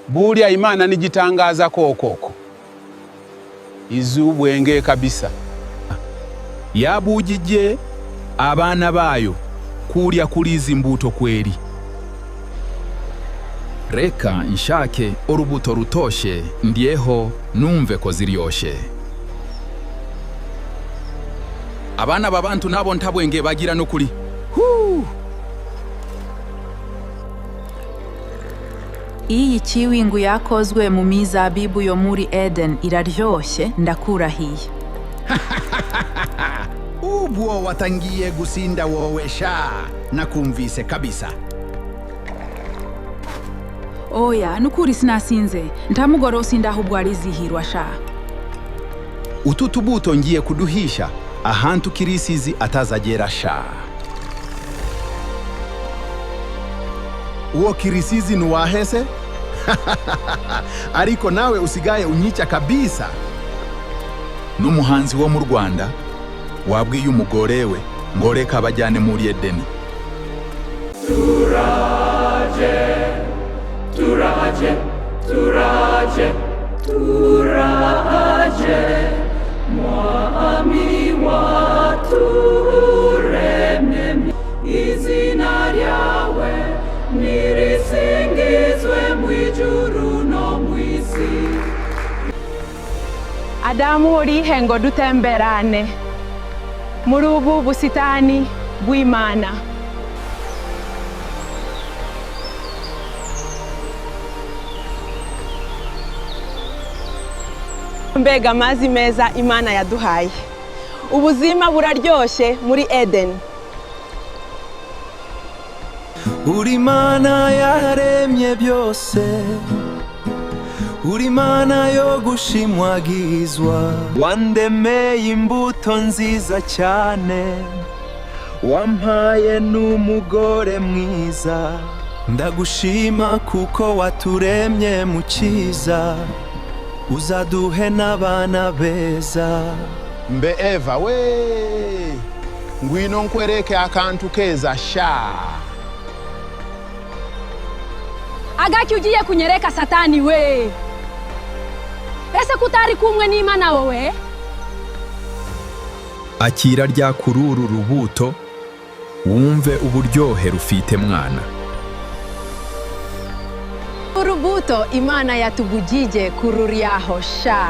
Bulya Imana nigitangaza kokoko. Izubwenge kabisa. Yabujije abana bayo kurya kuri izi mbuto kweri. Reka nshake urubuto rutoshe ndyeho numve ko ziryoshe. Abana babantu nabo ntabwenge bagira no kuri. Iyi kiwingu yakozwe mu mizabibu yo muri Eden iraryoshye ndakurahiye. Ubwo watangiye gusinda wowe sha nakumvise kabisa. Oya nukuri sinasinze ntamugoro sinda ahubwo arizihirwa sha. Utu tubuto ngiye kuduhisha ahantu kirisizi atazagera sha. Uwo kirisizi nuwahese? Ariko nawe usigaye unyica kabisa. N'umuhanzi wo mu Rwanda wabwiye umugore we ngo reka bajyane muri Edeni. Turaje, turaje, turaje, turaje, mwami waturemye, izina ryawe nirisingizwe mwijuru no mwisi. Adamu urihe ngo dutemberane muri ubu busitani bw'Imana. Mbega amazi meza Imana yaduhaye. Ubuzima buraryoshye muri Eden. Uri Imana yaremye byose, uri Imana yo gushimwagizwa, wandemeye imbuto nziza cyane, wampaye n'umugore mwiza, ndagushima kuko waturemye mu cyiza, uzaduhe n'abana beza. Mbe Eva we ngwino nkwereke akantu keza sha. Agaki ugiye kunyereka Satani we. Ese kutari kumwe n'Imana wowe? Akira rya kururu rubuto wumve uburyohe rufite mwana. Urubuto Imana yatubujije kururiaho sha.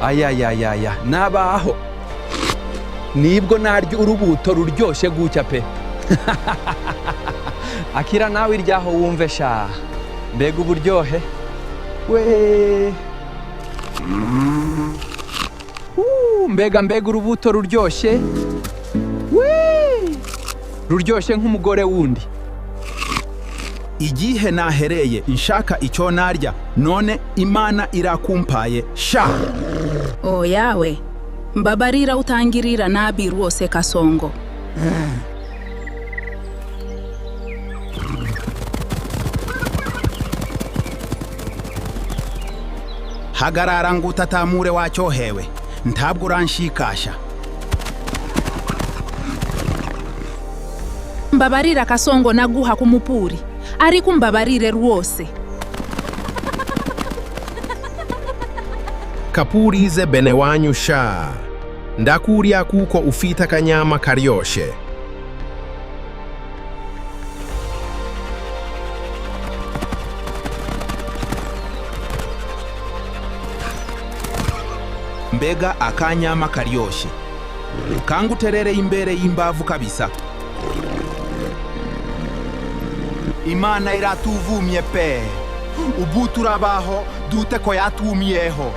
Ayayayaya nabaho nibwo naryo urubuto ruryoshye gucya pe. Akira nawe iryaho wumve sha, mbega uburyohe we. Mbega urubuto ruryoshye we, ruryoshye nk'umugore wundi. Igihe nahereye nshaka icyo narya none Imana irakumpaye sha. Oyawe mbabarira utangirira nabi rwose Kasongo. Hagarara ngo utatamure wacyohewe, ntabwo uranshikasha. Mbabarira Kasongo naguha kumupuri, ariko mbabarire rwose. Kapurize bene wanyu sha, ndakuria kuko ufite akanyama karyoshe. Mbega akanyama karyoshe, kanguterere imbere y'imbavu kabisa. Imana iratuvumye pe, ubu turabaho dute ko yatumyeho.